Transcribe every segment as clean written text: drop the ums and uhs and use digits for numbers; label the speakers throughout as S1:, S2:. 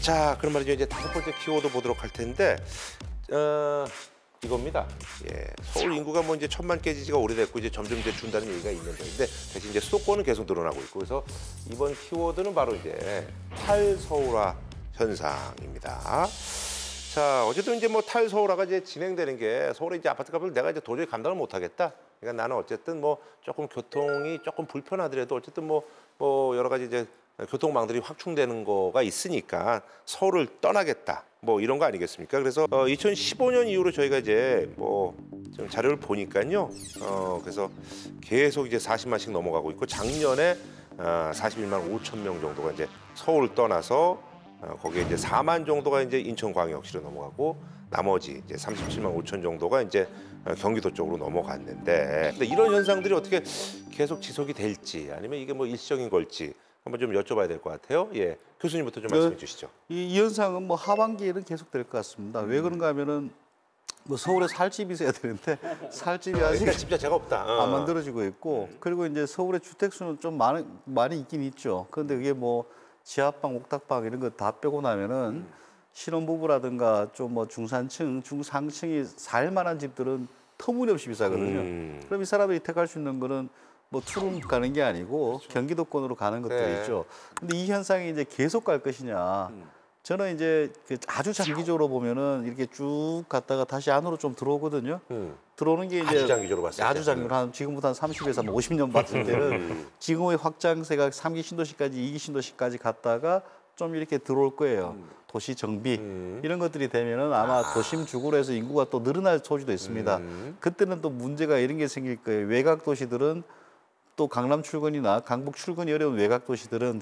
S1: 자, 그럼 말이죠. 이제 다섯 번째 키워드 보도록 할 텐데, 이겁니다. 예, 서울 인구가 뭐 이제 1,000만 깨진 지가 오래됐고 이제 점점 이제 준다는 얘기가 있는데, 근데 대신 이제 수도권은 계속 늘어나고 있고, 그래서 이번 키워드는 바로 이제 탈서울화 현상입니다. 자, 어쨌든 이제 뭐 탈서울화가 이제 진행되는 게 서울의 이제 아파트 값을 내가 이제 도저히 감당을 못하겠다. 그러니까 나는 어쨌든 뭐 조금 교통이 조금 불편하더라도 어쨌든 뭐 여러 가지 이제 교통망들이 확충되는 거가 있으니까 서울을 떠나겠다. 뭐 이런 거 아니겠습니까? 그래서 2015년 이후로 저희가 이제 뭐 좀 자료를 보니까요. 그래서 계속 이제 40만씩 넘어가고 있고 작년에 41만 5천 명 정도가 이제 서울을 떠나서 거기에 이제 4만 정도가 이제 인천광역시로 넘어가고 나머지 이제 37만 5천 정도가 이제 경기도 쪽으로 넘어갔는데, 근데 이런 현상들이 어떻게 계속 지속이 될지 아니면 이게 뭐 일시적인 걸지 한번 좀 여쭤봐야 될 것 같아요. 예, 교수님부터 좀 말씀해 주시죠.
S2: 이 현상은 뭐 하반기에는 계속될 것 같습니다. 왜 그런가 하면은 뭐 서울에 살 집이 있어야 되는데 살 집이 아직
S1: 그러니까 집 자체가 없다.
S2: 안 만들어지고 있고, 그리고 이제 서울의 주택 수는 좀 많이 있긴 있죠. 그런데 그게 뭐 지하방, 옥탑방 이런 거 다 빼고 나면은 신혼부부라든가 좀 뭐 중산층, 중상층이 살 만한 집들은 터무니없이 비싸거든요. 그럼 이 사람들이 택할 수 있는 거는 뭐 투룸 가는 게 아니고 그렇죠. 경기도권으로 가는 것들이 있죠. 근데 이 현상이 이제 계속 갈 것이냐. 저는 이제 아주 장기적으로 보면은 이렇게 쭉 갔다가 다시 안으로 좀 들어오거든요. 들어오는 게 이제
S1: 아주 장기적으로 봤을 때.
S2: 아주 장기로 한 지금부터 한 30에서 50년 봤을 때는 지금의 확장세가 3기 신도시까지 2기 신도시까지 갔다가 좀 이렇게 들어올 거예요. 도시 정비 이런 것들이 되면은 아마 도심 주거로 해서 인구가 또 늘어날 소지도 있습니다. 그때는 또 문제가 이런 게 생길 거예요. 외곽 도시들은 또 강남 출근이나 강북 출근이 어려운 외곽 도시들은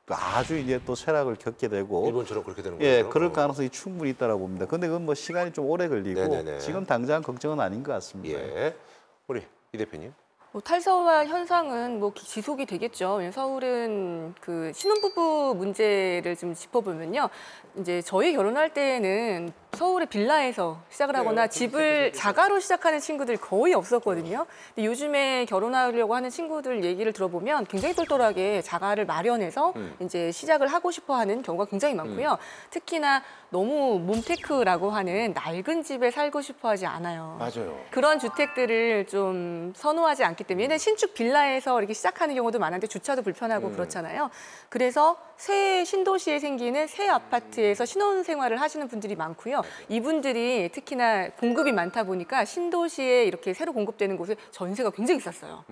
S2: 아주 이제 또 쇠락을 겪게 되고
S1: 일본처럼 그렇게 되는 거예요.
S2: 예, 그럴 가능성이 충분히 있다라고 봅니다. 근데 그건 뭐 시간이 좀 오래 걸리고
S1: 네네네.
S2: 지금 당장 걱정은 아닌 것 같습니다.
S1: 예, 우리 이 대표님.
S3: 뭐 탈서울화 현상은 뭐 지속이 되겠죠. 서울은 그 신혼부부 문제를 좀 짚어보면요. 이제 저희 결혼할 때는 서울의 빌라에서 시작을 하거나 집을 자가로 시작하는 친구들이 거의 없었거든요. 근데 요즘에 결혼하려고 하는 친구들 얘기를 들어보면 굉장히 똘똘하게 자가를 마련해서 이제 시작을 하고 싶어 하는 경우가 굉장히 많고요. 특히나 너무 몬테크라고 하는 낡은 집에 살고 싶어 하지 않아요.
S1: 맞아요.
S3: 그런 주택들을 좀 선호하지 않기 때문에 얘는 신축 빌라에서 이렇게 시작하는 경우도 많은데 주차도 불편하고 그렇잖아요. 그래서 새 신도시에 생기는 새 아파트에서 신혼생활을 하시는 분들이 많고요. 이분들이 특히나 공급이 많다 보니까 신도시에 이렇게 새로 공급되는 곳에 전세가 굉장히 쌌어요.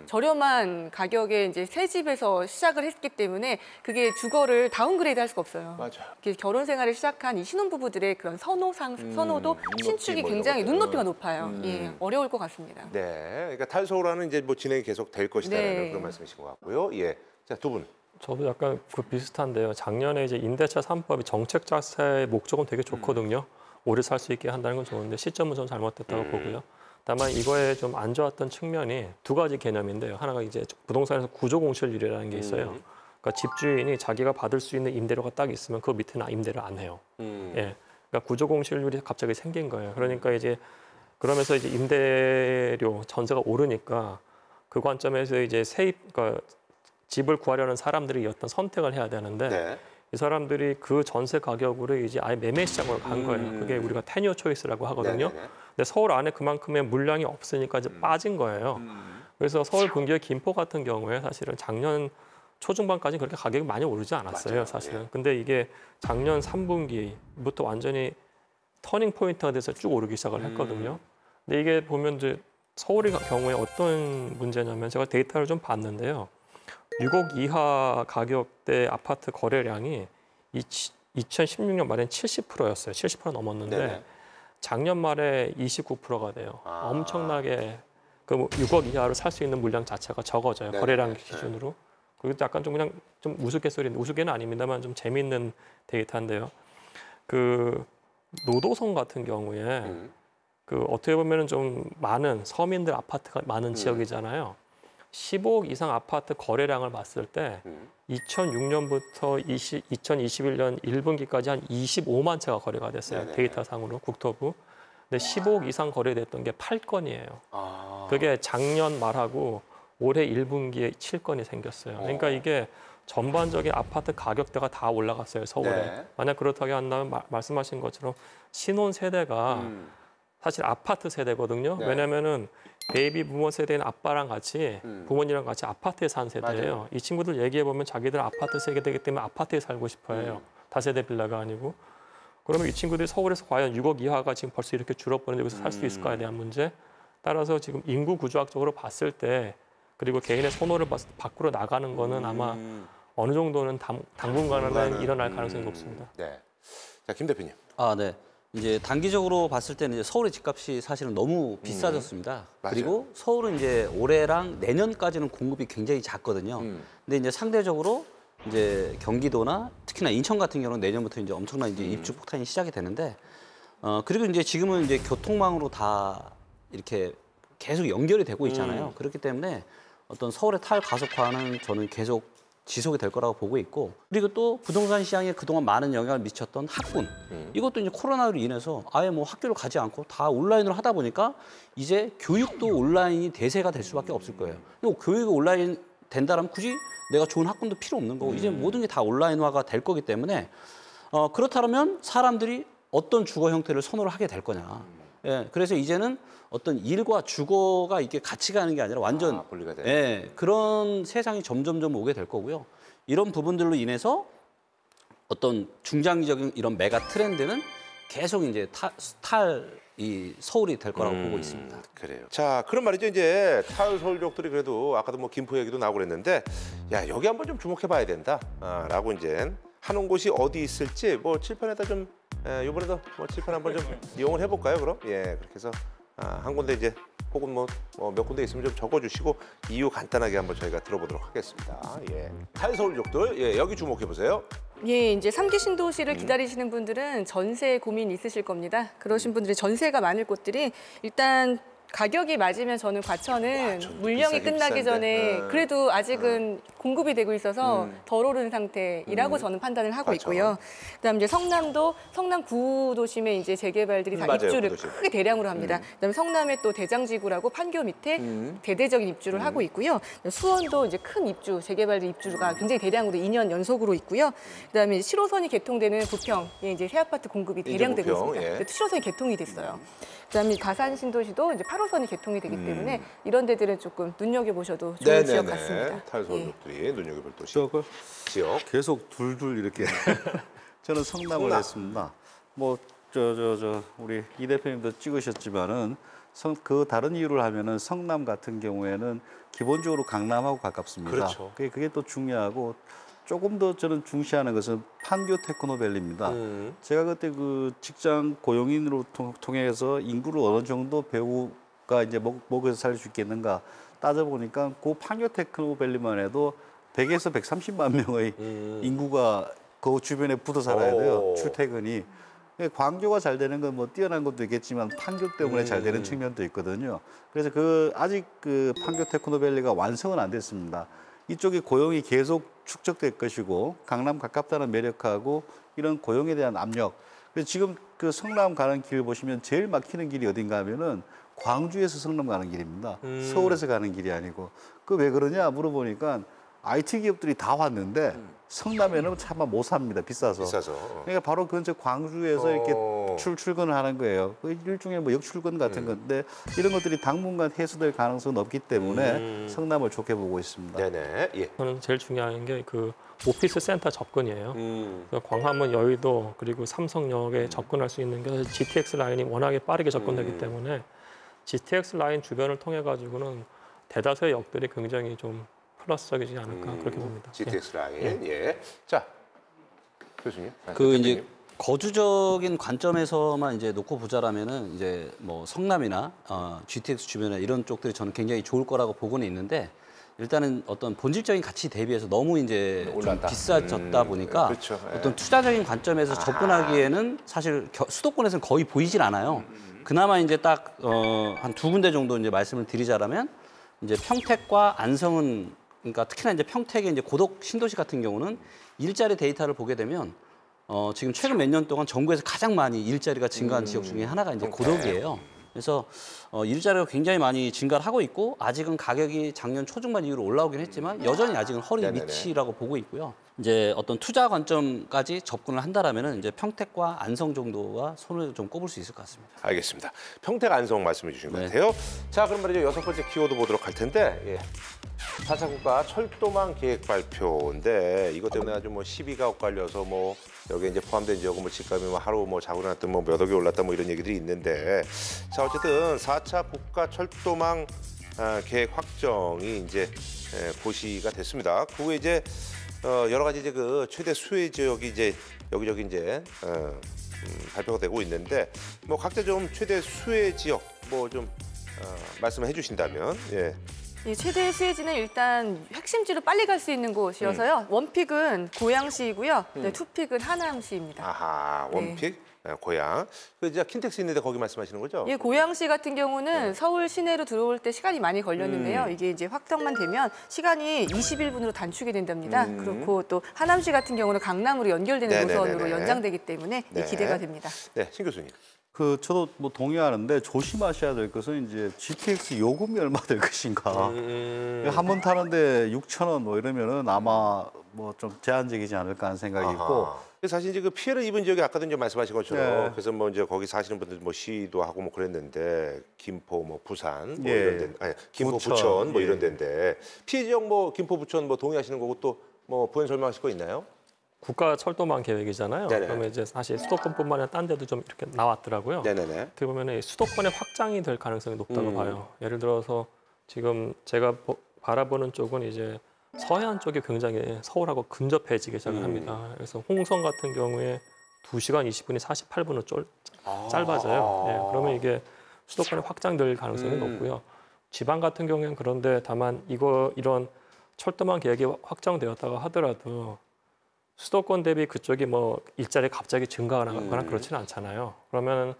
S3: 저렴한 가격에 이제 새 집에서 시작을 했기 때문에 그게 주거를 다운그레이드 할 수가 없어요.
S1: 맞아요.
S3: 결혼 생활을 시작한 이 신혼부부들의 그런 선호도 신축이 굉장히 눈높이가 높아요. 예, 어려울 것 같습니다.
S1: 네, 그러니까 탈서울화는 이제 뭐 진행이 계속 될 것이다라는
S3: 네.
S1: 그런 말씀이신 것 같고요. 예, 자, 두 분.
S4: 저도 약간 그 비슷한데요. 작년에 이제 임대차 3법이 정책 자체의 목적은 되게 좋거든요. 오래 살 수 있게 한다는 건 좋은데 시점은 좀 잘못됐다고 보고요. 다만 이거에 좀 안 좋았던 측면이 두 가지 개념인데요. 하나가 이제 부동산에서 구조공실률이라는 게 있어요. 그러니까 집주인이 자기가 받을 수 있는 임대료가 딱 있으면 그 밑에는 임대를 안 해요. 예, 그러니까 구조공실률이 갑자기 생긴 거예요. 그러니까 이제 그러면서 이제 임대료 전세가 오르니까 그 관점에서 이제 그러니까 집을 구하려는 사람들이 어떤 선택을 해야 되는데
S1: 네.
S4: 이 사람들이 그 전세 가격으로 이제 아예 매매 시장으로 간 거예요. 그게 우리가 테니어 초이스라고 하거든요.
S1: 네네네.
S4: 근데 서울 안에 그만큼의 물량이 없으니까 이제 빠진 거예요. 그래서 서울 근교의 김포 같은 경우에 사실은 작년 초중반까지 그렇게 가격이 많이 오르지 않았어요.
S1: 맞아요.
S4: 사실은.
S1: 예.
S4: 근데 이게 작년 3분기부터 완전히 터닝 포인트가 돼서 쭉 오르기 시작을 했거든요. 근데 이게 보면 이제 서울의 경우에 어떤 문제냐면 제가 데이터를 좀 봤는데요. 6억 이하 가격대 아파트 거래량이 2016년 말엔 70%였어요. 70% 넘었는데
S1: 네네.
S4: 작년 말에 29%가 돼요. 엄청나게 그 6억 이하로 살 수 있는 물량 자체가 적어져요.
S1: 네네.
S4: 거래량 기준으로. 그리고 약간 좀 그냥 좀 우스갯소리인데 우스개는 아닙니다만 좀 재미있는 데이터인데요. 그 노도성 같은 경우에 그 어떻게 보면은 좀 많은 서민들 아파트가 많은 지역이잖아요. 15억 이상 아파트 거래량을 봤을 때 2006년부터 2021년 1분기까지 한 25만 채가 거래가 됐어요.
S1: 네네.
S4: 데이터상으로 국토부. 근데 15억 이상 거래됐던 게 8건이에요. 그게 작년 말하고 올해 1분기에 7건이 생겼어요. 그러니까 이게 전반적인 아파트 가격대가 다 올라갔어요, 서울에.
S1: 네.
S4: 만약 그렇다고 한다면 말씀하신 것처럼 신혼 세대가 사실 아파트 세대거든요.
S1: 네.
S4: 왜냐면은 베이비 부모 세대인 아빠랑 같이 부모님이랑 같이 아파트에 산 세대예요.
S1: 맞아요.
S4: 이 친구들 얘기해 보면 자기들 아파트 세대이기 때문에 아파트에 살고 싶어 해요. 다세대 빌라가 아니고. 그러면 이 친구들이 서울에서 과연 6억 이하가 지금 벌써 이렇게 줄어버리는데 여기서 살 수 있을까에 대한 문제. 따라서 지금 인구 구조학적으로 봤을 때 그리고 개인의 선호를 밖으로 나가는 거는 아마 어느 정도는 당분간은 일어날 가능성이 높습니다.
S1: 네. 자, 김 대표님.
S5: 아, 네. 이제 단기적으로 봤을 때는 이제 서울의 집값이 사실은 너무 비싸졌습니다.
S1: 맞아요.
S5: 그리고 서울은 이제 올해랑 내년까지는 공급이 굉장히 작거든요. 근데 이제 상대적으로 이제 경기도나 특히나 인천 같은 경우는 내년부터 이제 엄청난 이제 입주 폭탄이 시작이 되는데 그리고 이제 지금은 이제 교통망으로 다 이렇게 계속 연결이 되고 있잖아요. 그렇기 때문에 어떤 서울의 탈가속화는 저는 계속 지속이 될 거라고 보고 있고 그리고 또 부동산 시장에 그동안 많은 영향을 미쳤던 학군 이것도 이제 코로나로 인해서 아예 뭐 학교를 가지 않고 다 온라인으로 하다 보니까 이제 교육도 온라인이 대세가 될 수밖에 없을 거예요. 그리고 교육이 온라인 된다면 굳이 내가 좋은 학군도 필요 없는 거고 이제 모든 게 다 온라인화가 될 거기 때문에 그렇다면 사람들이 어떤 주거 형태를 선호를 하게 될 거냐. 예, 그래서 이제는 어떤 일과 주거가 이게 같이 가는 게 아니라 완전
S1: 분리가 되는.
S5: 예, 그런 세상이 점점점 오게 될 거고요. 이런 부분들로 인해서 어떤 중장기적인 이런 메가 트렌드는 계속 이제 이 서울이 될 거라고 보고 있습니다.
S1: 그래요. 자, 그런 말이죠. 이제 탈서울족들이 그래도 아까도 뭐 김포 얘기도 나오고 그랬는데 야, 여기 한번 좀 주목해 봐야 된다. 라고 이제 하는 곳이 어디 있을지 뭐 칠판에다 좀 이번에도 뭐 칠판 한번 좀 이용을 해볼까요? 그럼 예, 그렇게 해서 한 군데 이제 혹은 뭐 몇 군데 있으면 좀 적어주시고 이유 간단하게 한번 저희가 들어보도록 하겠습니다. 예, 탈서울족들 예, 여기 주목해 보세요.
S3: 예, 이제 3기 신도시를 기다리시는 분들은 전세 고민 있으실 겁니다. 그러신 분들이 전세가 많을 곳들이 일단 가격이 맞으면 저는 과천은 물량이
S1: 비싸긴
S3: 끝나기
S1: 비싼데.
S3: 전에 그래도 아직은 공급이 되고 있어서 덜 오른 상태이라고 저는 판단을 하고
S1: 과천.
S3: 있고요. 그다음 이제 성남도 성남 구도심에 이제 재개발들이 다
S1: 맞아요,
S3: 입주를
S1: 구도심.
S3: 크게 대량으로 합니다. 그다음에 성남에 또 대장지구라고 판교 밑에 대대적인 입주를 하고 있고요. 수원도 이제 큰 입주 재개발들 입주가 굉장히 대량으로 2년 연속으로 있고요. 그다음에 7호선이 개통되는 부평에 이제 새 아파트 공급이 대량되고
S1: 부평,
S3: 있습니다.
S1: 예.
S3: 7호선이 개통이 됐어요. 그다음에 가산 신도시도 이제 8호선이 개통이 되기 때문에 이런 데들은 조금 눈여겨 보셔도 좋은 지역 같습니다. 예.
S1: 탈서울족들이 눈여겨볼 도시
S2: 저거
S1: 지역.
S2: 계속 둘둘 이렇게 저는 성남을
S1: 성남.
S2: 했습니다. 뭐 우리 이 대표님도 찍으셨지만은 그 다른 이유를 하면은 성남 같은 경우에는 기본적으로 강남하고 가깝습니다.
S1: 그렇죠.
S2: 그게 또 중요하고 조금 더 저는 중시하는 것은 판교 테크노밸리입니다. 제가 그때 그 직장 고용인으로 통해서 인구를 어느 정도 배우가 이제 먹여서 살 수 있겠는가 따져보니까 그 판교 테크노밸리만 해도 100에서 130만 명의 인구가 그 주변에 붙어 살아야 돼요.
S1: 오.
S2: 출퇴근이. 광교가 잘 되는 건 뭐 뛰어난 것도 있겠지만 판교 때문에 잘 되는 측면도 있거든요. 그래서 아직 그 판교 테크노밸리가 완성은 안 됐습니다. 이쪽에 고용이 계속 축적될 것이고 강남 가깝다는 매력하고 이런 고용에 대한 압력. 그래서 지금 그 성남 가는 길 보시면 제일 막히는 길이 어딘가 하면은 광주에서 성남 가는 길입니다. 서울에서 가는 길이 아니고. 그 왜 그러냐 물어보니까 IT 기업들이 다 왔는데 성남에는 차마 못 삽니다. 비싸서. 그러니까 바로 근처 광주에서 이렇게 출근을 하는 거예요. 그 일종의 뭐 역출근 같은 건데 이런 것들이 당분간 해소될 가능성은 없기 때문에 성남을 좋게 보고 있습니다.
S1: 네네. 예.
S4: 저는 제일 중요한 게 그 오피스 센터 접근이에요. 그래서 광화문, 여의도 그리고 삼성역에 접근할 수 있는 게 GTX 라인이 워낙에 빠르게 접근되기 때문에 GTX 라인 주변을 통해 가지고는 대다수의 역들이 굉장히 좀 플러스적이지 않을까 그렇게 봅니다.
S1: GTX 라인. 예. 자, 교수님.
S5: 그 이제 거주적인 관점에서만 이제 놓고 보자라면은 이제 뭐 성남이나 GTX 주변에 이런 쪽들이 저는 굉장히 좋을 거라고 보고는 있는데 일단은 어떤 본질적인 가치 대비해서 너무 이제 좀
S1: 올랐다.
S5: 비싸졌다 보니까
S1: 그렇죠. 예.
S5: 어떤 투자적인 관점에서 접근하기에는 사실 수도권에서는 거의 보이질 않아요. 그나마 이제 딱 한 두 군데 정도 이제 말씀을 드리자라면 이제 평택과 안성은 그러니까 특히나 이제 평택의 이제 고덕 신도시 같은 경우는 일자리 데이터를 보게 되면 지금 최근 몇 년 동안 전국에서 가장 많이 일자리가 증가한 지역 중에 하나가 이제 고덕이에요. 그래서 일자리가 굉장히 많이 증가를 하고 있고 아직은 가격이 작년 초중반 이후로 올라오긴 했지만 여전히 아직은 허리
S1: 네네네.
S5: 밑이라고 보고 있고요. 이제 어떤 투자 관점까지 접근을 한다라면은 이제 평택과 안성 정도가 손을 좀 꼽을 수 있을 것 같습니다.
S1: 알겠습니다. 평택 안성 말씀해 주신 것
S5: 네.
S1: 같아요. 자, 그럼 말이죠. 6번째 키워드 보도록 할 텐데, 예. 4차 국가 철도망 계획 발표인데 이것 때문에 아주 뭐 시비가 엇갈려서 뭐 여기에 이제 포함된 지역은 뭐 집값이 뭐 하루 뭐 자고 났든 뭐 몇 억이 올랐다 뭐 이런 얘기들이 있는데, 자, 어쨌든 4차 국가 철도망 계획 확정이 이제 고시가 됐습니다. 그 후에 이제 여러 가지 이제 그 최대 수혜 지역이 이제 여기저기 이제 발표가 되고 있는데, 뭐 각자 좀 최대 수혜 지역 뭐 좀 말씀해 주신다면. 예.
S3: 이 최대 수혜지는 일단 핵심지로 빨리 갈 수 있는 곳이어서요. 원픽은 고양시이고요. 네, 투픽은 하남시입니다.
S1: 아하, 원픽, 고양. 그 이제 킨텍스 있는데 거기 말씀하시는 거죠?
S3: 예, 고양시 같은 경우는 서울 시내로 들어올 때 시간이 많이 걸렸는데요. 이게 이제 확정만 되면 시간이 21분으로 단축이 된답니다. 그렇고 또 하남시 같은 경우는 강남으로 연결되는
S1: 네네네네.
S3: 노선으로 연장되기 때문에
S1: 네.
S3: 기대가 됩니다.
S1: 네, 신 교수님.
S2: 저도 뭐 동의하는데 조심하셔야 될 것은 이제 GTX 요금이 얼마 될 것인가. 한 번 타는데 6,000원 뭐 이러면은 아마 뭐 좀 제한적이지 않을까 하는 생각이 있고.
S1: 아하. 사실 이제 그 피해를 입은 지역이 아까도 이제 말씀하신 것처럼
S2: 네.
S1: 그래서 뭐 이제 거기 사시는 분들 뭐 시위도 하고 뭐 그랬는데 김포 뭐 부산 뭐
S2: 예.
S1: 이런 데 아니 김포
S2: 부천,
S1: 부천 뭐
S2: 예.
S1: 이런 데인데 피해 지역 뭐 김포 부천 뭐 동의하시는 거고 또 뭐 부연 설명하실 거 있나요?
S4: 국가 철도망 계획이잖아요.
S1: 네네.
S4: 그러면 이제 사실 수도권뿐만 아니라 딴 데도 좀 이렇게 나왔더라고요.
S1: 네네네.
S4: 어떻게 보면 수도권의 확장이 될 가능성이 높다고 봐요. 예를 들어서 지금 제가 바라보는 쪽은 이제 서해안 쪽이 굉장히 서울하고 근접해지기 시작을 합니다. 그래서 홍성 같은 경우에 2시간 20분이 48분으로 짧아져요. 예, 그러면 이게 수도권에 확장될 가능성이 높고요. 지방 같은 경우에는 그런데 다만 이런 철도망 계획이 확정되었다고 하더라도 수도권 대비 그쪽이 뭐 일자리 갑자기 증가하거나 그렇지는 않잖아요. 그러면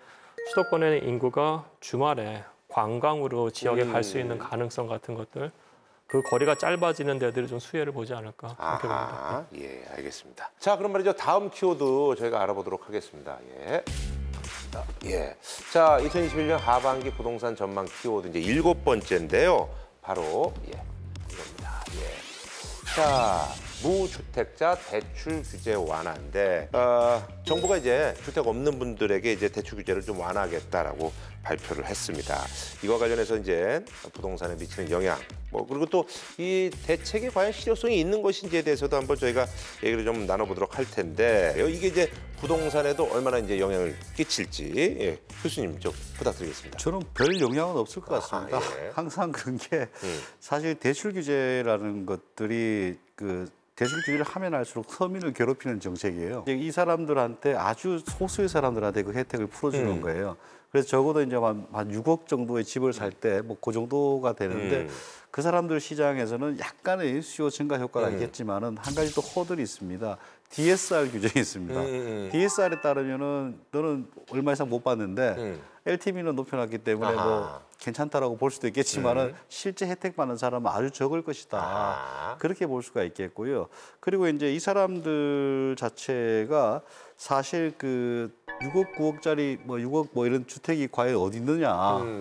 S4: 수도권의 인구가 주말에 관광으로 지역에 갈 수 있는 가능성 같은 것들, 그 거리가 짧아지는 데들이 좀 수혜를 보지 않을까 그렇게 봅니다.
S1: 아하, 예, 알겠습니다. 자, 그럼 말이죠. 다음 키워드 저희가 알아보도록 하겠습니다. 예. 예. 자, 2021년 하반기 부동산 전망 키워드 이제 7번째인데요. 바로 이겁니다. 예. 자, 무주택자 대출 규제 완화인데 정부가 이제 주택 없는 분들에게 이제 대출 규제를 좀 완화하겠다라고 발표를 했습니다. 이와 관련해서 이제 부동산에 미치는 영향, 뭐 그리고 또 이 대책에 과연 실효성이 있는 것인지에 대해서도 한번 저희가 얘기를 좀 나눠보도록 할 텐데 이게 이제 부동산에도 얼마나 이제 영향을 끼칠지 교수님 좀 부탁드리겠습니다.
S2: 저는 별 영향은 없을 것 같습니다.
S1: 아하, 예.
S2: 항상 그런 게 사실 대출 규제라는 것들이 대출 규제를 하면 할수록 서민을 괴롭히는 정책이에요. 이 사람들한테 아주 소수의 사람들한테 그 혜택을 풀어주는 거예요. 그래서 적어도 이제 한 6억 정도의 집을 살 때 뭐 그 정도가 되는데 그 사람들 시장에서는 약간의 수요 증가 효과가 있겠지만은 한 가지 또 허들이 있습니다. DSR 규정이 있습니다. DSR에 따르면은 너는 얼마 이상 못 받는데 LTV는 높여놨기 때문에
S1: 아하.
S2: 뭐 괜찮다라고 볼 수도 있겠지만은 실제 혜택 받는 사람은 아주 적을 것이다.
S1: 아하.
S2: 그렇게 볼 수가 있겠고요. 그리고 이제 이 사람들 자체가 사실 6억, 9억짜리 뭐 6억 뭐 이런 주택이 과연 어디 있느냐.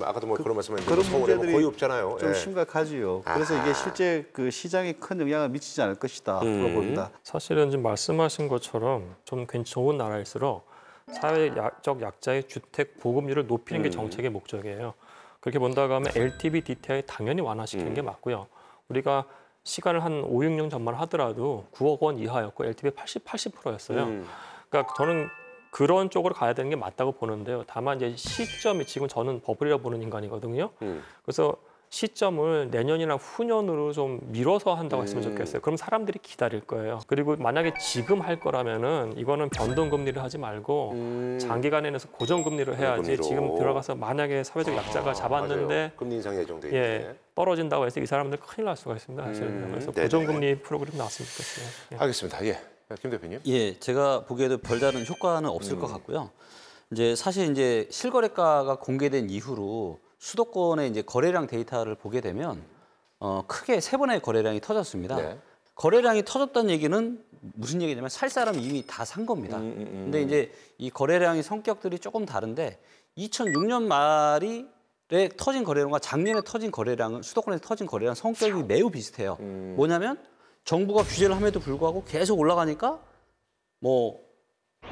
S1: 아까도 뭐 그런 말씀하셨는데
S2: 그런
S1: 서울에 뭐
S2: 문제들이
S1: 거의 없잖아요.
S2: 좀
S1: 예.
S2: 심각하지요. 그래서 이게 실제 시장에 큰 영향을 미치지 않을 것이다. 그런 봅니다.
S4: 사실은 지금 말씀하신 것처럼 좀 괜히 좋은 나라일수록 사회적 약자의 주택 보급률을 높이는 게 정책의 목적이에요. 그렇게 본다고 하면 LTV, DTI 당연히 완화시키는 게 맞고요. 우리가 시간을 한 5, 6년 전만 하더라도 9억 원 이하였고 LTV 80%였어요. 그러니까 저는 그런 쪽으로 가야 되는 게 맞다고 보는데요. 다만 이제 시점이 지금 저는 버블이라 보는 인간이거든요. 그래서 시점을 내년이나 후년으로 좀 미뤄서 한다고 했으면 좋겠어요. 그럼 사람들이 기다릴 거예요. 그리고 만약에 지금 할 거라면은 이거는 변동금리를 하지 말고 장기간에 내서 고정금리를 해야지.
S1: 고정금리로.
S4: 지금 들어가서 만약에 사회적 약자가 잡았는데
S1: 맞아요. 금리 인상 예정돼 있는데.
S4: 예, 떨어진다고 해서 이 사람들 큰일 날 수가 있습니다. 사실은. 그래서
S1: 네네.
S4: 고정금리 프로그램 나왔으면 좋겠어요. 예.
S1: 알겠습니다. 예. 김 대표님.
S5: 예, 제가 보기에도 별다른 효과는 없을 것 같고요. 이제 사실 이제 실거래가가 공개된 이후로 수도권의 이제 거래량 데이터를 보게 되면 크게 3번의 거래량이 터졌습니다.
S1: 네.
S5: 거래량이 터졌다는 얘기는 무슨 얘기냐면 살 사람이 이미 다 산 겁니다. 근데 이제 이 거래량의 성격들이 조금 다른데 2006년 말에 터진 거래량과 작년에 터진 거래량은 수도권에서 터진 거래량 성격이 매우 비슷해요. 뭐냐면 정부가 규제를 함에도 불구하고 계속 올라가니까 뭐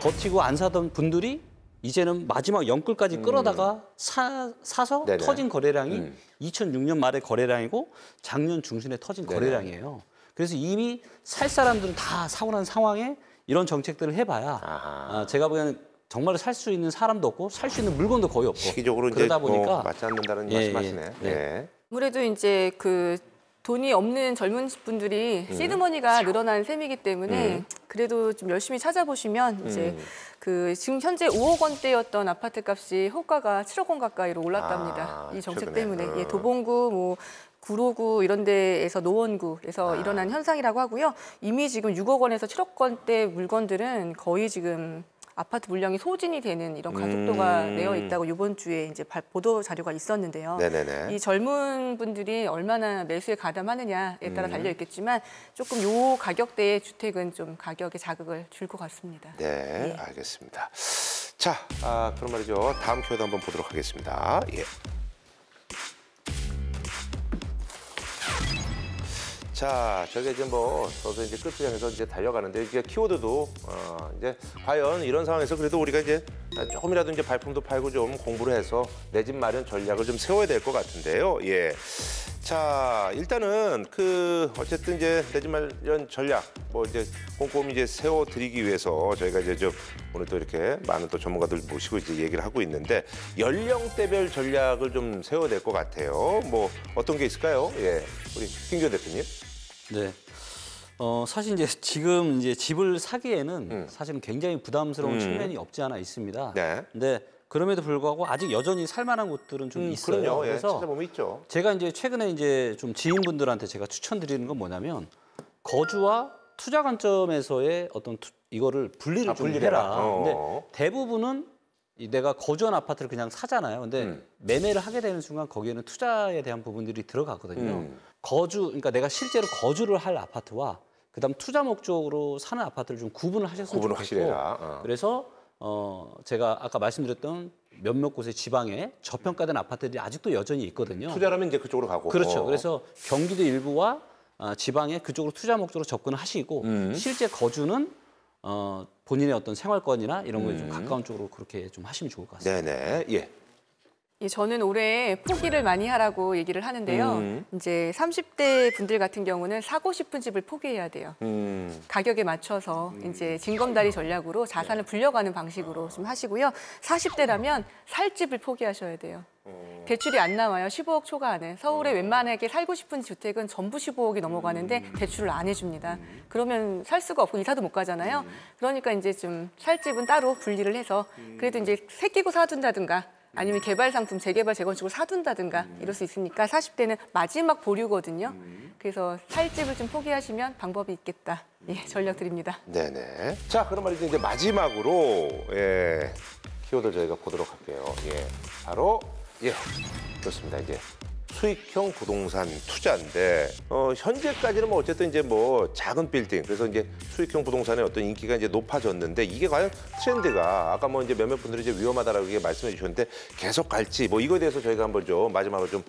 S5: 버티고 안 사던 분들이 이제는 마지막 영끌까지 끌어다가 사서
S1: 네네.
S5: 터진 거래량이 2006년 말의 거래량이고 작년 중순에 터진
S1: 네네.
S5: 거래량이에요. 그래서 이미 살 사람들은 다 사고 난 상황에 이런 정책들을 해봐야 제가 보기에는 정말 살 수 있는 사람도 없고 살 수 있는 물건도 거의 없고
S1: 시기적으로 이제
S5: 그러다 보니까
S1: 맞지 않는다는
S5: 예,
S1: 말씀하시네.
S5: 예.
S1: 예.
S3: 아무래도 이제 그 돈이 없는 젊은 분들이 시드머니가 늘어난 셈이기 때문에 그래도 좀 열심히 찾아보시면 이제 그 지금 현재 5억 원대였던 아파트 값이 호가가 7억 원 가까이로 올랐답니다. 이 정책
S1: 최근에.
S3: 때문에. 예, 도봉구 뭐 구로구 이런 데에서 노원구에서 일어난 현상이라고 하고요. 이미 지금 6억 원에서 7억 원대 물건들은 거의 지금 아파트 물량이 소진이 되는 이런 가속도가 내어 있다고 이번 주에 이제 보도 자료가 있었는데요.
S1: 네네네.
S3: 이 젊은 분들이 얼마나 매수에 가담하느냐에 따라 달려 있겠지만 조금 요 가격대의 주택은 좀 가격에 자극을 줄 것 같습니다.
S1: 네,
S3: 예.
S1: 알겠습니다. 자, 그럼 말이죠. 다음 키워드 한번 보도록 하겠습니다. 예. 자, 저게 이제 뭐 저도 이제 끝을 향해서 이제 달려가는데 이게 키워드도 이제 과연 이런 상황에서 그래도 우리가 이제 조금이라도 이제 발품도 팔고 좀 공부를 해서 내 집 마련 전략을 좀 세워야 될 것 같은데요. 예. 자, 일단은 그 어쨌든 이제 내 집 마련 전략 뭐 이제 꼼꼼히 이제 세워드리기 위해서 저희가 이제 좀 오늘 또 이렇게 많은 또 전문가들 모시고 이제 얘기를 하고 있는데 연령대별 전략을 좀 세워야 될 것 같아요. 뭐 어떤 게 있을까요? 예, 우리 김기호 대표님.
S5: 네. 사실 이제 지금 이제 집을 사기에는 사실은 굉장히 부담스러운 측면이 없지 않아 있습니다.
S1: 네.
S5: 근데 그럼에도 불구하고 아직 여전히 살만한 곳들은 좀 있어요.
S1: 그럼요. 예,
S5: 그래서
S1: 찾아보면 있죠.
S5: 제가 이제 최근에 이제 좀 지인분들한테 제가 추천드리는 건 뭐냐면 거주와 투자 관점에서의 어떤 이거를 분리를 좀
S1: 분리를 해라.
S5: 해라. 근데 대부분은 내가 거주한 아파트를 그냥 사잖아요. 근데 매매를 하게 되는 순간 거기에는 투자에 대한 부분들이 들어가거든요. 그러니까 내가 실제로 거주를 할 아파트와 그다음 투자 목적으로 사는 아파트를 좀 구분을 하셨으면
S1: 구분을
S5: 좋겠고.
S1: 확실히 해라.
S5: 그래서 제가 아까 말씀드렸던 몇몇 곳의 지방에 저평가된 아파트들이 아직도 여전히 있거든요.
S1: 투자라면 이제 그쪽으로 가고.
S5: 그렇죠. 그래서 경기도 일부와 지방에 그쪽으로 투자 목적으로 접근을 하시고 실제 거주는 본인의 어떤 생활권이나 이런 거에 좀 가까운 쪽으로 그렇게 좀 하시면 좋을 것 같습니다.
S1: 네네. 예.
S3: 예, 저는 올해 포기를 많이 하라고 얘기를 하는데요. 이제 30대 분들 같은 경우는 사고 싶은 집을 포기해야 돼요. 가격에 맞춰서 이제 징검다리 전략으로 자산을 불려가는 방식으로 좀 하시고요. 40대라면 살 집을 포기하셔야 돼요. 대출이 안 나와요. 15억 초과하는. 서울에 웬만하게 살고 싶은 주택은 전부 15억이 넘어가는데 대출을 안 해줍니다. 그러면 살 수가 없고 이사도 못 가잖아요. 그러니까 이제 좀 살 집은 따로 분리를 해서 그래도 이제 새끼고 사둔다든가 아니면 개발 상품, 재개발, 재건축을 사둔다든가 이럴 수 있으니까 40대는 마지막 보류거든요. 그래서 살 집을 좀 포기하시면 방법이 있겠다. 예, 전략 드립니다.
S1: 네네. 자, 그럼 말이죠. 이제 마지막으로 예, 키워드 저희가 보도록 할게요. 예, 바로 예, 그렇습니다. 이제 수익형 부동산 투자인데 현재까지는 뭐 어쨌든 이제 뭐 작은 빌딩 그래서 이제 수익형 부동산의 어떤 인기가 이제 높아졌는데 이게 과연 트렌드가 아까 뭐 이제 몇몇 분들이 이제 위험하다라고 말씀해 주셨는데 계속 갈지 뭐 이거에 대해서 저희가 한번 좀 마지막으로 좀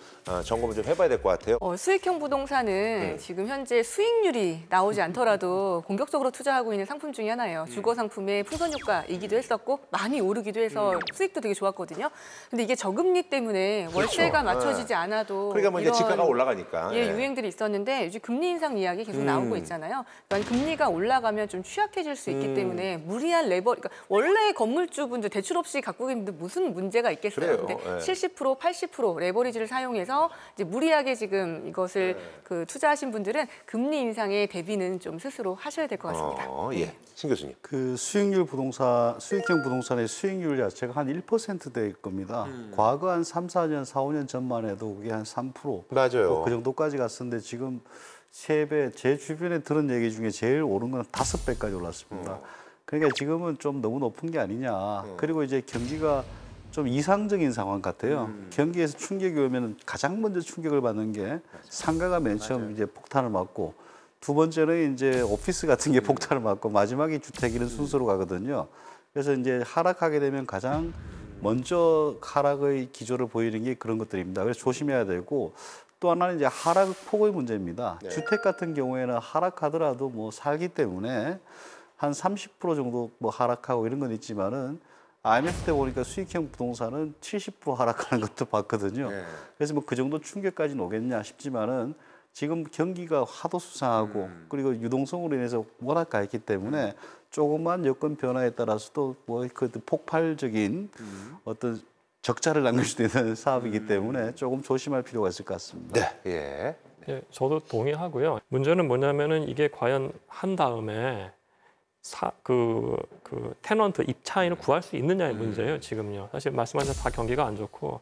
S1: 점검을 좀 해봐야 될 것 같아요.
S3: 수익형 부동산은 지금 현재 수익률이 나오지 않더라도 공격적으로 투자하고 있는 상품 중에 하나예요. 주거 상품의 풍선 효과이기도 했었고 많이 오르기도 해서 수익도 되게 좋았거든요. 근데 이게 저금리 때문에 월세가 맞춰지지 않아도
S1: 그러니까 뭐 이제 지가가 올라가니까.
S3: 예, 유행들이 있었는데 요즘 금리 인상 이야기 계속 나오고 있잖아요. 그러니까 금리가 올라가면 좀 취약해질 수 있기 때문에 무리한 그러니까 원래 건물주분들 대출 없이 갖고 계신데 무슨 문제가 있겠어요.
S1: 그래요.
S3: 근데
S1: 예.
S3: 70%, 80% 레버리지를 사용해서 이제 무리하게 지금 이것을 그 투자하신 분들은 금리 인상에 대비는 좀 스스로 하셔야 될 것 같습니다.
S1: 예, 신 교수님.
S2: 그 수익형 부동산의 수익률 자체가 한 1%대일 겁니다. 과거 한 3, 4년, 4, 5년 전만 해도 그게 한 3%.
S1: 맞아요.
S2: 그 정도까지 갔었는데 지금 3배, 제 주변에 들은 얘기 중에 제일 오른 건 5배까지 올랐습니다. 그러니까 지금은 좀 너무 높은 게 아니냐. 그리고 이제 경기가 좀 이상적인 상황 같아요. 경기에서 충격이 오면 가장 먼저 충격을 받는 게 상가가 맨 처음 이제 폭탄을 맞고 두 번째는 이제 오피스 같은 게 폭탄을 맞고 마지막이 주택 이런 순서로 가거든요. 그래서 이제 하락하게 되면 가장 먼저 하락의 기조를 보이는 게 그런 것들입니다. 그래서 조심해야 되고 또 하나는 이제 하락 폭의 문제입니다.
S1: 네.
S2: 주택 같은 경우에는 하락하더라도 뭐 살기 때문에 한 30% 정도 뭐 하락하고 이런 건 있지만은 IMF 때 보니까 수익형 부동산은 70% 하락하는 것도 봤거든요.
S1: 네.
S2: 그래서 뭐 그 정도 충격까지는 오겠냐 싶지만은 지금 경기가 하도 수상하고 그리고 유동성으로 인해서 워낙 가 있기 때문에 조금만 여건 변화에 따라서도 뭐 그 폭발적인 어떤 적자를 남길 수도 있는 사업이기 때문에 조금 조심할 필요가 있을 것 같습니다.
S1: 네. 예.
S4: 예, 저도 동의하고요. 문제는 뭐냐면은 이게 과연 한 다음에 그 테넌트 입차인을 구할 수 있느냐의 문제예요. 지금요. 사실 말씀하신 다 경기가 안 좋고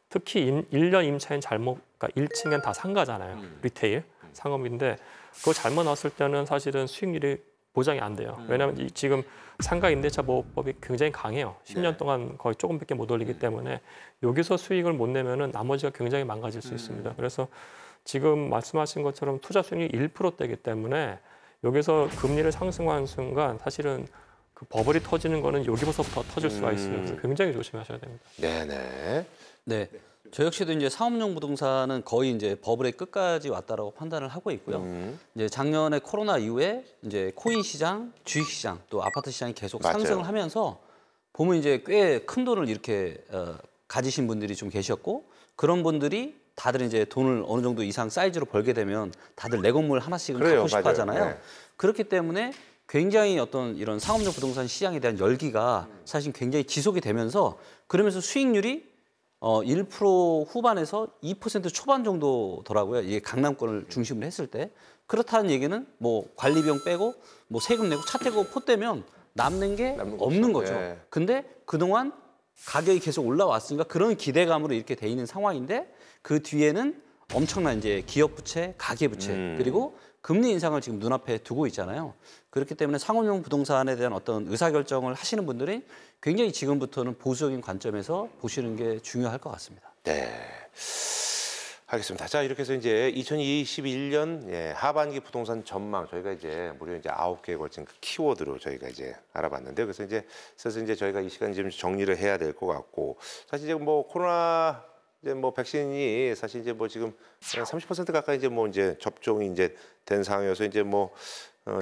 S4: 특히 1년 임차인 잘못, 그러니까 1층엔 다 상가잖아요. 리테일 상업인데 그거 잘못 나왔을 때는 사실은 수익률이 보장이 안 돼요. 왜냐하면 지금 상가 임대차 보호법이 굉장히 강해요. 10년 동안 거의 조금밖에 못 올리기 때문에 여기서 수익을 못 내면은 나머지가 굉장히 망가질 수 있습니다. 그래서 지금 말씀하신 것처럼 투자 수익률이 1%대이기 때문에 여기서 금리를 상승하는 순간 사실은 그 버블이 터지는 거는 여기서부터 터질 수가 있어요. 그래서 굉장히 조심하셔야 됩니다.
S1: 네네.
S5: 네. 저 역시도 이제 사업용 부동산은 거의 이제 버블의 끝까지 왔다라고 판단을 하고 있고요. 이제 작년에 코로나 이후에 이제 코인 시장, 주식 시장, 또 아파트 시장이 계속
S1: 맞아요.
S5: 상승을 하면서 보면 이제 꽤 큰 돈을 이렇게 가지신 분들이 좀 계셨고 그런 분들이 다들 이제 돈을 어느 정도 이상 사이즈로 벌게 되면 다들 내 건물 하나씩은
S1: 그래요,
S5: 갖고 싶어
S1: 맞아요.
S5: 하잖아요.
S1: 네.
S5: 그렇기 때문에 굉장히 어떤 이런 상업용 부동산 시장에 대한 열기가 사실 굉장히 지속이 되면서 그러면서 수익률이 1% 후반에서 2% 초반 정도더라고요. 이게 강남권을 중심으로 했을 때. 그렇다는 얘기는 뭐 관리비용 빼고 뭐 세금 내고 차 태고 포 떼면 남는 게
S1: 남는 거
S5: 없는
S1: 없죠.
S5: 거죠.
S1: 네.
S5: 근데 그동안 가격이 계속 올라왔으니까 그런 기대감으로 이렇게 돼 있는 상황인데 그 뒤에는 엄청난 이제 기업 부채, 가계 부채 그리고 금리 인상을 지금 눈앞에 두고 있잖아요. 그렇기 때문에 상업용 부동산에 대한 어떤 의사결정을 하시는 분들이 굉장히 지금부터는 보수적인 관점에서 보시는 게 중요할 것 같습니다.
S1: 네. 알겠습니다. 자, 이렇게 해서 이제 2021년 하반기 부동산 전망 저희가 이제 무려 이제 9개에 걸친 그 키워드로 저희가 이제 알아봤는데요. 그래서 이제 저희가 이 시간 좀 정리를 해야 될 것 같고 사실 이제 뭐 코로나 이제 뭐 백신이 사실 이제 뭐 지금 30% 가까이 이제 뭐 이제 접종이 이제 된 상황이어서 이제 뭐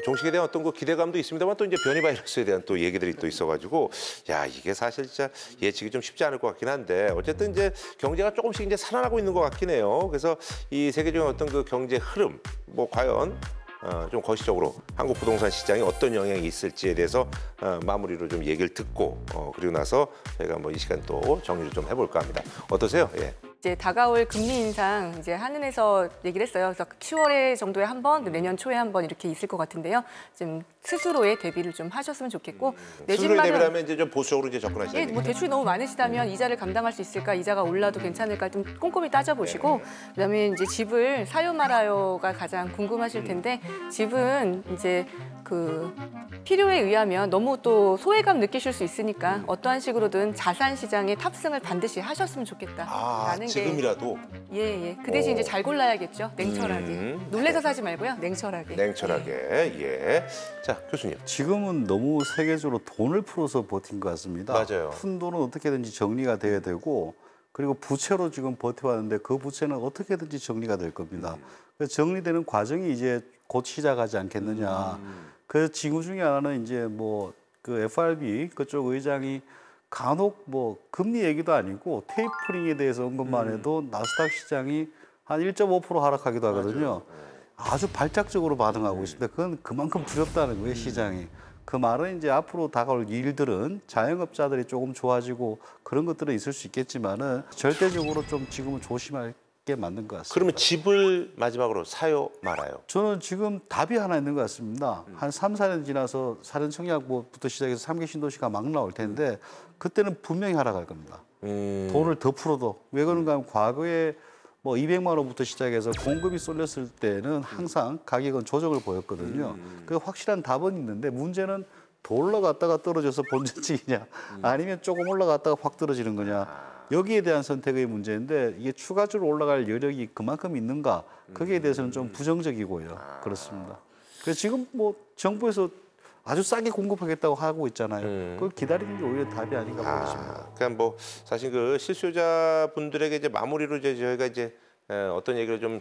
S1: 종식에 대한 어떤 그 기대감도 있습니다만 또 이제 변이 바이러스에 대한 또 얘기들이 또 있어가지고 야 이게 사실 진짜 예측이 좀 쉽지 않을 것 같긴 한데 어쨌든 이제 경제가 조금씩 이제 살아나고 있는 것 같긴 해요. 그래서 이 세계적인 어떤 그 경제 흐름 뭐 과연 좀 거시적으로 한국 부동산 시장이 어떤 영향이 있을지에 대해서 마무리로 좀 얘기를 듣고 그리고 나서 저희가 뭐 이 시간 또 정리를 좀 해볼까 합니다. 어떠세요? 예.
S3: 이제 다가올 금리 인상 이제 한은에서 얘기를 했어요. 그래서 10월에 정도에 한 번, 내년 초에 한 번 이렇게 있을 것 같은데요. 좀 스스로의 대비를 좀 하셨으면 좋겠고 내
S1: 스스로의
S3: 집마련-
S1: 대비라면 이제 좀 보수적으로 이제 접근하셔야
S3: 예,
S1: 돼요.
S3: 뭐 대출이 너무 많으시다면 이자를 감당할 수 있을까, 이자가 올라도 괜찮을까 좀 꼼꼼히 따져보시고 그다음에 이제 집을 사요 말아요가 가장 궁금하실 텐데 집은 이제 그 필요에 의하면 너무 또 소외감 느끼실 수 있으니까 어떠한 식으로든 자산 시장의 탑승을 반드시 하셨으면 좋겠다라는 게
S1: 지금이라도
S3: 예. 그 대신 이제 잘 골라야겠죠. 냉철하게. 놀래서
S1: 네.
S3: 사지 말고요. 냉철하게.
S1: 냉철하게 예. 자 교수님.
S2: 지금은 너무 세계적으로 돈을 풀어서 버틴 것 같습니다.
S1: 맞아요.
S2: 푼 돈은 어떻게든지 정리가 돼야 되고 그리고 부채로 지금 버텨왔는데 그 부채는 어떻게든지 정리가 될 겁니다. 그래서 정리되는 과정이 이제 곧 시작하지 않겠느냐. 그래서 징후 중에 하나는 이제 뭐 그 FRB 그쪽 의장이 간혹 뭐 금리 얘기도 아니고 테이퍼링에 대해서 온 것만 해도 나스닥 시장이 한 1.5% 하락하기도 하거든요. 아주 발작적으로 반응하고 있습니다. 그건 그만큼 두렵다는 거예요, 시장이. 그 말은 이제 앞으로 다가올 일들은 자영업자들이 조금 좋아지고 그런 것들은 있을 수 있겠지만은 절대적으로 좀 지금은 조심할 게 맞는 것 같습니다.
S1: 그러면 집을 마지막으로 사요 말아요?
S2: 저는 지금 답이 하나 있는 것 같습니다. 한 3, 4년 지나서 사전청약부터 시작해서 3개 신도시가 막 나올 텐데 그때는 분명히 하락할 겁니다. 돈을 더 풀어도. 왜 그런가 하면 과거에 뭐 200만 원부터 시작해서 공급이 쏠렸을 때는 항상 가격은 조정을 보였거든요. 그 확실한 답은 있는데 문제는 더 올라갔다가 떨어져서 본전치기냐 아니면 조금 올라갔다가 확 떨어지는 거냐. 여기에 대한 선택의 문제인데 이게 추가적으로 올라갈 여력이 그만큼 있는가 거기에 대해서는 좀 부정적이고요. 그렇습니다. 그래서 지금 뭐 정부에서 아주 싸게 공급하겠다고 하고 있잖아요. 그걸 기다리는 게 오히려 답이 아닌가 보겠습니다.
S1: 그냥 뭐 사실 그 실수요자분들에게 이제 마무리로 이제 저희가 이제 어떤 얘기를 좀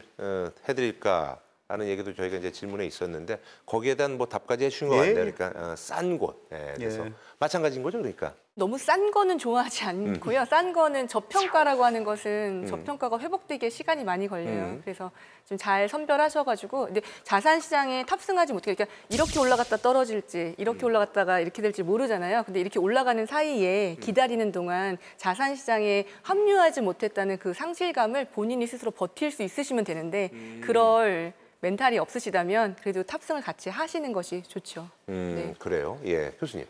S1: 해드릴까 하는 얘기도 저희가 이제 질문에 있었는데 거기에 대한 뭐 답까지 해주신 것 같네요. 그러니까 싼 곳. 그래서 마찬가지인 거죠, 그러니까.
S3: 너무 싼 거는 좋아하지 않고요. 싼 거는 저평가라고 하는 것은 저평가가 회복되기에 시간이 많이 걸려요. 그래서 좀 잘 선별하셔가지고 근데 자산 시장에 탑승하지 못해. 그러니까 이렇게 올라갔다 떨어질지 이렇게 올라갔다가 이렇게 될지 모르잖아요. 근데 이렇게 올라가는 사이에 기다리는 동안 자산 시장에 합류하지 못했다는 그 상실감을 본인이 스스로 버틸 수 있으시면 되는데 그럴 멘탈이 없으시다면 그래도 탑승을 같이 하시는 것이 좋죠. 네.
S1: 그래요. 예, 교수님.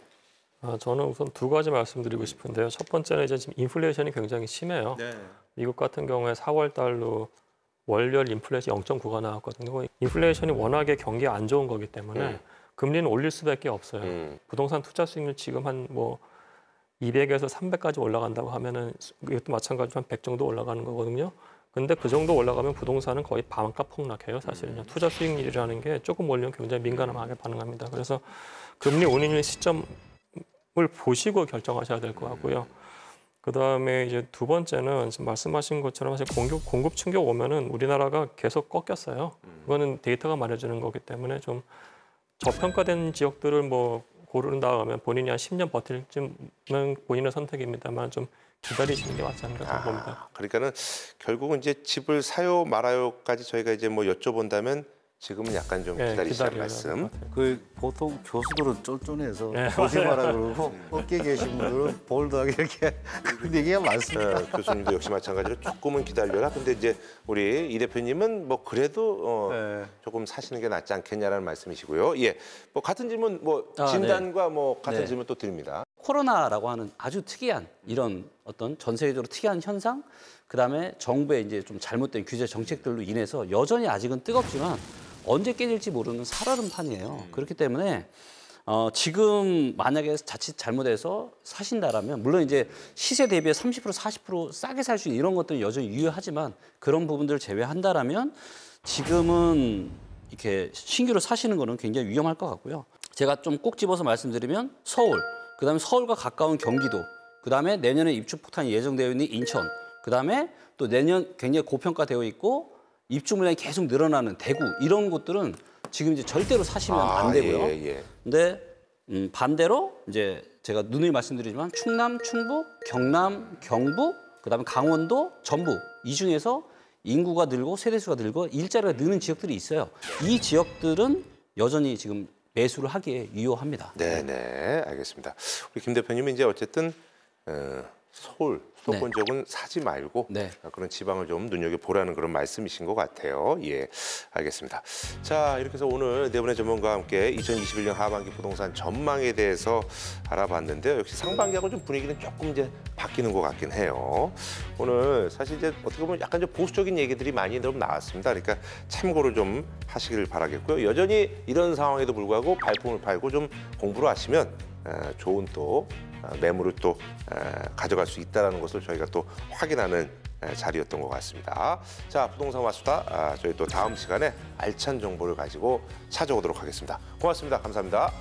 S4: 저는 우선 두 가지 말씀드리고 싶은데요. 첫 번째는 이제 지금 인플레이션이 굉장히 심해요. 미국 같은 경우에 4월 달로 월별 인플레이션 0.9가 나왔거든요. 인플레이션이 워낙에 경기에 안 좋은 거기 때문에 금리는 올릴 수밖에 없어요. 부동산 투자 수익률 지금 한 뭐 200에서 300까지 올라간다고 하면은 이것도 마찬가지로 한 100 정도 올라가는 거거든요. 근데 그 정도 올라가면 부동산은 거의 반값 폭락해요, 사실은요. 투자 수익률이라는 게 조금 올리면 굉장히 민감하게 반응합니다. 그래서 금리 올리는 시점을 보시고 결정하셔야 될 것 같고요. 그다음에 이제 두 번째는 지금 말씀하신 것처럼 사실 공급 충격 오면은 우리나라가 계속 꺾였어요. 그거는 데이터가 말해주는 거기 때문에 좀 저평가된 지역들을 뭐 고른다 하면 본인이 한 10년 버틸쯤은 본인의 선택입니다만 좀 기다리시는 게 맞지 않을까 봅니다.
S1: 그러니까는 결국은 이제 집을 사요 말아요까지 저희가 이제 뭐 여쭤본다면 지금은 약간 좀 기다리시라는 말씀.
S2: 그 보통 교수들은 쫀쫀해서 보지 마라 그러고 어깨 계신 분들은 볼드하게 이렇게 그런 얘기가 많습니다.
S1: 교수님도 역시 마찬가지로 조금은 기다려라. 근데 이제 우리 이 대표님은 뭐 그래도 조금 사시는 게 낫지 않겠냐라는 말씀이시고요. 예, 뭐 같은 질문 뭐 진단과 뭐 같은 질문 또 드립니다.
S5: 코로나라고 하는 아주 특이한 이런 어떤 전 세계적으로 특이한 현상, 그다음에 정부의 이제 좀 잘못된 규제 정책들로 인해서 여전히 아직은 뜨겁지만 언제 깨질지 모르는 살얼음 판이에요. 그렇기 때문에 지금 만약에 자칫 잘못해서 사신다라면 물론 이제 시세 대비해 30% 40% 싸게 살 수 있는 이런 것들은 여전히 유효하지만 그런 부분들을 제외한다라면 지금은 이렇게 신규로 사시는 거는 굉장히 위험할 것 같고요. 제가 좀 꼭 집어서 말씀드리면 서울, 그다음에 서울과 가까운 경기도, 그다음에 내년에 입주 폭탄이 예정되어 있는 인천, 그다음에 또 내년 굉장히 고평가되어 있고 입주 물량이 계속 늘어나는 대구 이런 곳들은 지금 이제 절대로 사시면 안 되고요. 근데 반대로 이제 제가 누누이 말씀드리지만 충남, 충북, 경남, 경북, 그다음에 강원도, 전북 이 중에서 인구가 늘고 세대수가 늘고 일자리가 느는 지역들이 있어요. 이 지역들은 여전히 지금 매수를 하기에 유효합니다.
S1: 네네, 알겠습니다. 우리 김 대표님은 이제 어쨌든 서울 수도권 지역은 사지 말고 그런 지방을 좀 눈여겨보라는 그런 말씀이신 것 같아요. 예, 알겠습니다. 자, 이렇게 해서 오늘 네 분의 전문가와 함께 2021년 하반기 부동산 전망에 대해서 알아봤는데요. 역시 상반기하고 좀 분위기는 조금 이제 바뀌는 것 같긴 해요. 오늘 사실 이제 어떻게 보면 약간 좀 보수적인 얘기들이 많이 좀 나왔습니다. 그러니까 참고를 좀 하시길 바라겠고요. 여전히 이런 상황에도 불구하고 발품을 팔고 좀 공부를 하시면 좋은 또 매물을 또 가져갈 수 있다는 것을 저희가 또 확인하는 자리였던 것 같습니다. 자, 부동산 와수다 저희 또 다음 시간에 알찬 정보를 가지고 찾아오도록 하겠습니다. 고맙습니다. 감사합니다.